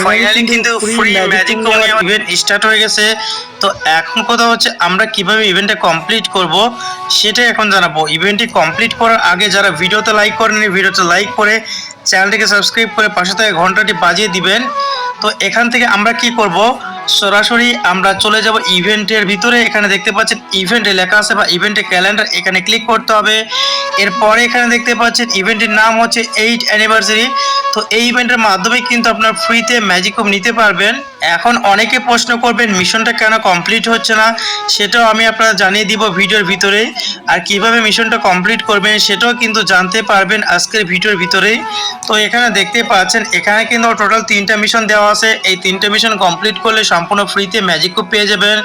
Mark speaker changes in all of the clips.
Speaker 1: Finally কিন্তু free magic event start হয়ে গেছে। তো এখন কথা হচ্ছে আমরা কিভাবে ইভেন্টটা কমপ্লিট করব সেটা এখন জানাবো। ইভেন্টটি কমপ্লিট করার আগে যারা ভিডিওতে লাইক করেননি, ভিডিওতে লাইক করে চ্যানেলটিকে সাবস্ক্রাইব করে পাশে থেকে ঘন্টাটি বাজিয়ে দিবেন। তো এখান থেকে আমরা কি করব, সরাসরি আমরা চলে যাব ইভেন্টের ভিতরে। এখানে দেখতে পাচ্ছেন ইভেন্টে লেখা আছে বা ইভেন্টের ক্যালেন্ডার, এখানে ক্লিক করতে হবে। এরপরে এখানে দেখতে পাচ্ছেন ইভেন্টের নাম হচ্ছে 8 অ্যানিভার্সারি। তো এই ইভেন্টের মাধ্যমে কিন্তু আপনার ফ্রিতে ম্যাজিক কিউব নিতে পারবেন। এখন অনেকে প্রশ্ন করবেন মিশনটা কেন কমপ্লিট হচ্ছে না, সেটাও আমি আপনারা জানিয়ে দিব ভিডিওর ভিতরেই। আর কিভাবে মিশনটা কমপ্লিট করবেন সেটাও কিন্তু জানতে পারবেন আজকের ভিডিওর ভিতরেই। তো এখানে দেখতে পাচ্ছেন এখানে কিন্তু টোটাল 3টা মিশন দেওয়া আছে। এই 3টে মিশন কমপ্লিট করলে সম্পূর্ণ ফ্রিতে ম্যাজিক কিউব পেয়ে যাবেন।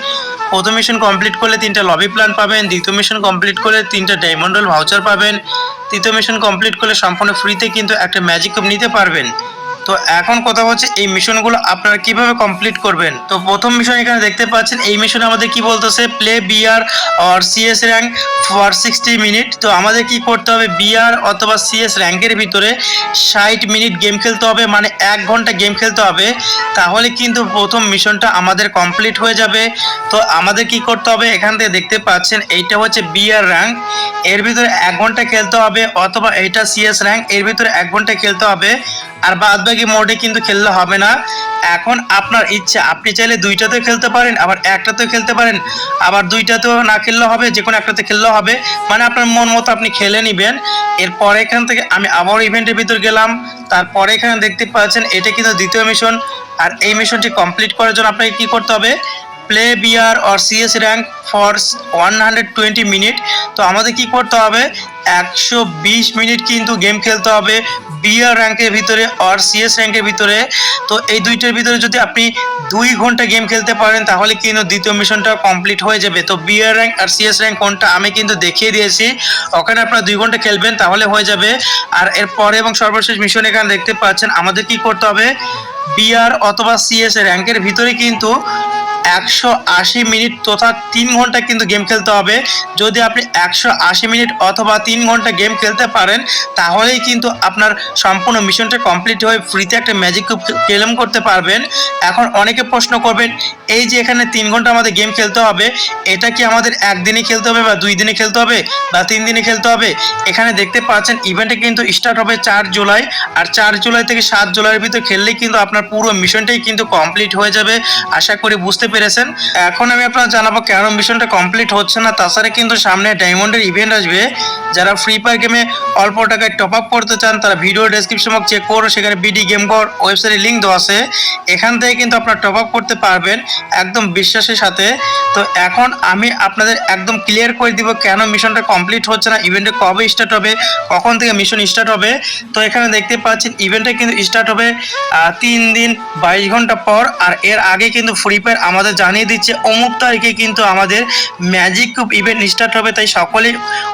Speaker 1: প্রথম মিশন কমপ্লিট করলে 3টা লবি প্ল্যান পাবেন, দ্বিতীয় মিশন কমপ্লিট করলে 3টা ডায়মন্ড রোল ভাউচার পাবেন, তৃতীয় মিশন কমপ্লিট করলে সম্পূর্ণ ফ্রিতে কিন্তু একটা ম্যাজিক কিউব নিতে পারবেন। তো এখন কথা হচ্ছে এই মিশনগুলো আপনারা কিভাবে কমপ্লিট করবেন। তো প্রথম মিশন এখানে দেখতে পাচ্ছেন, এই মিশনে আমাদের কি বলতেছে, প্লে বিআর আর সিএস র্যাঙ্ক ফর 60 মিনিট। তো আমাদের কি করতে হবে, বিআর অথবা সিএস র্যাঙ্কের ভিতরে 60 মিনিট গেম খেলতে হবে, মানে 1 ঘন্টা গেম খেলতে হবে। তাহলে কিন্তু প্রথম মিশনটা আমাদের কমপ্লিট হয়ে যাবে। তো আমাদের কি করতে হবে, এখান থেকে দেখতে পাচ্ছেন এইটা হচ্ছে বিআর র্যাঙ্ক, এর ভিতরে 1 ঘন্টা খেলতে হবে, অথবা এইটা সিএস র্যাঙ্ক, এর ভিতরে 1 ঘন্টা খেলতে হবে। আর বাদ বাকি মোডে কিন্তু খেললে হবে না। এখন আপনার ইচ্ছা, আপনি চাইলে 2টাতেও খেলতে পারেন, আবার 1টাতেও খেলতে পারেন, আবার 2টাতেও না খেললেও হবে, যে কোনো একটাতে খেললেও হবে, মানে আপনার মন মতো আপনি খেলে নেবেন। এরপরে এখান থেকে আমি আবার ইভেন্টের ভিতর গেলাম। তারপরে এখানে দেখতে পাচ্ছেন এটা কিন্তু দ্বিতীয় মিশন। আর এই মিশনটি কমপ্লিট করার জন্য আপনাকে কি করতে হবে, play BR or CS rank for 120 minute. তো আমাদের কি করতে হবে, 120 মিনিট কিন্তু গেম খেলতে হবে বিআর র্যাঙ্কের ভিতরে আর সিএস র্যাঙ্কের ভিতরে। তো এই দুইটার ভিতরে যদি আপনি 2 ঘন্টা গেম খেলতে পারেন তাহলে কিন্তু দ্বিতীয় মিশনটা কমপ্লিট হয়ে যাবে। তো বিআর র্যাঙ্ক আর সিএস র্যাঙ্ক কোনটা আমি কিন্তু দেখিয়ে দিয়েছি, ওখানে আপনারা 2 ঘন্টা খেলবেন তাহলে হয়ে যাবে। আর এরপরে এবং সর্বশেষ মিশন এখানে দেখতে পাচ্ছেন আমাদের কি করতে হবে, বিআর অথবা সিএস র্যাঙ্কের ভিতরে কিন্তু 180 মিনিট তথা 3 ঘন্টা কিন্তু গেম খেলতে হবে। যদি আপনি 180 মিনিট অথবা 3 ঘন্টা গেম খেলতে পারেন তাহলেই কিন্তু আপনার সম্পূর্ণ মিশনটা কমপ্লিট হয়ে ফ্রিতে একটা ম্যাজিক কিউব ক্লেম করতে পারবেন। এখন অনেকে প্রশ্ন করবেন, এই যে এখানে 3 ঘন্টা আমাদের গেম খেলতে হবে, এটা কি আমাদের একদিনে খেলতে হবে বা 2 দিনে খেলতে হবে বা 3 দিনে খেলতে হবে? এখানে দেখতে পাচ্ছেন ইভেন্টটা কিন্তু স্টার্ট হবে 4 জুলাই, আর 4 জুলাই থেকে 7 জুলাইয়ের ভিতরে খেললেই কিন্তু আপনার পুরো মিশনটাই কিন্তু কমপ্লিট হয়ে যাবে। আশা করি বুঝতে পেরেছেন। এখন আমি আপনারা জানাবো কেন মিশনটা কমপ্লিট হচ্ছে না। তাছাড়া কিন্তু সামনে ডায়মন্ডের ইভেন্ট আসবে। যারা ফ্রি ফায়ার গেমে অল্প টাকায় টপ আপ করতে চান তারা ভিডিও ডেসক্রিপশন বক্স চেক করো, সেখানে বিডি গেম ঘর ওয়েবসাইটের লিঙ্ক দেওয়া আছে, এখান থেকে কিন্তু আপনারা টপ আপ করতে পারবেন একদম বিশ্বাসের সাথে। তো এখন আমি আপনাদের একদম ক্লিয়ার করে দিব কেন মিশনটা কমপ্লিট হচ্ছে না, ইভেন্টে কবে স্টার্ট হবে, কখন থেকে মিশন স্টার্ট হবে। তো এখানে দেখতে পাচ্ছেন ইভেন্টটা কিন্তু স্টার্ট হবে 3 দিন 22 ঘন্টা পর। আর এর আগে কিন্তু ফ্রি ফায়ার আমাদের জানিয়ে দিচ্ছে অমুক তারিখে কিন্তু আমাদের ম্যাজিক কিউব ইভেন্ট স্টার্ট হবে। তাই সকলেই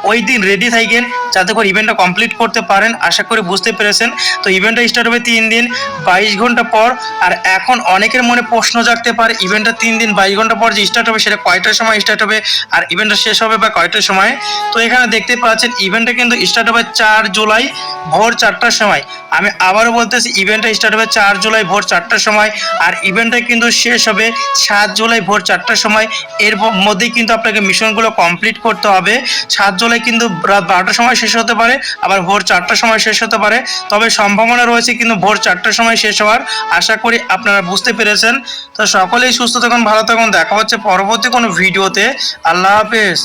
Speaker 1: ওই দিন রেডি থাকেন যাতে করে ইভেন্টটা কমপ্লিট করতে পারেন। আশা করি বুঝতে পেরেছেন। তো ইভেন্টটা স্টার্ট হবে 3 দিন 22 ঘন্টা পর। আর এখন অনেকের মনে প্রশ্ন জাগতে পারে ইভেন্টটা 3 দিন 22 ঘন্টা পর যে স্টার্ট হবে সেটা কয়টার সময় স্টার্ট হবে আর ইভেন্টটা শেষ হবে বা কয়টার সময়। তো এখানে দেখতে পাচ্ছেন ইভেন্টটা কিন্তু স্টার্ট হবে 4 জুলাই ভোর 4টার সময়। আমি আবারও বলতেছি ইভেন্টটা স্টার্ট হবে 4 জুলাই ভোর 4টার সময়, আর ইভেন্টটা কিন্তু শেষ হবে 7 জুলাই ভোর 4টার সময়। এর মধ্যেই কিন্তু আপনাকে মিশনগুলো কমপ্লিট করতে হবে। 7 জুলাই কিন্তু রাত 12টার সময় শেষ হতে পারে, আবার ভোর 4টার সময় শেষ হতে পারে, তবে সম্ভাবনা রয়েছে কিন্তু ভোর 4টার সময় শেষ হওয়ার। আশা করি আপনারা বুঝতে পেরেছেন। তো সকলেই সুস্থ থাকুন, ভালো থাকুন, দেখা হচ্ছে পরবর্তী কোনো ভিডিওতে। আল্লাহ হাফেজ।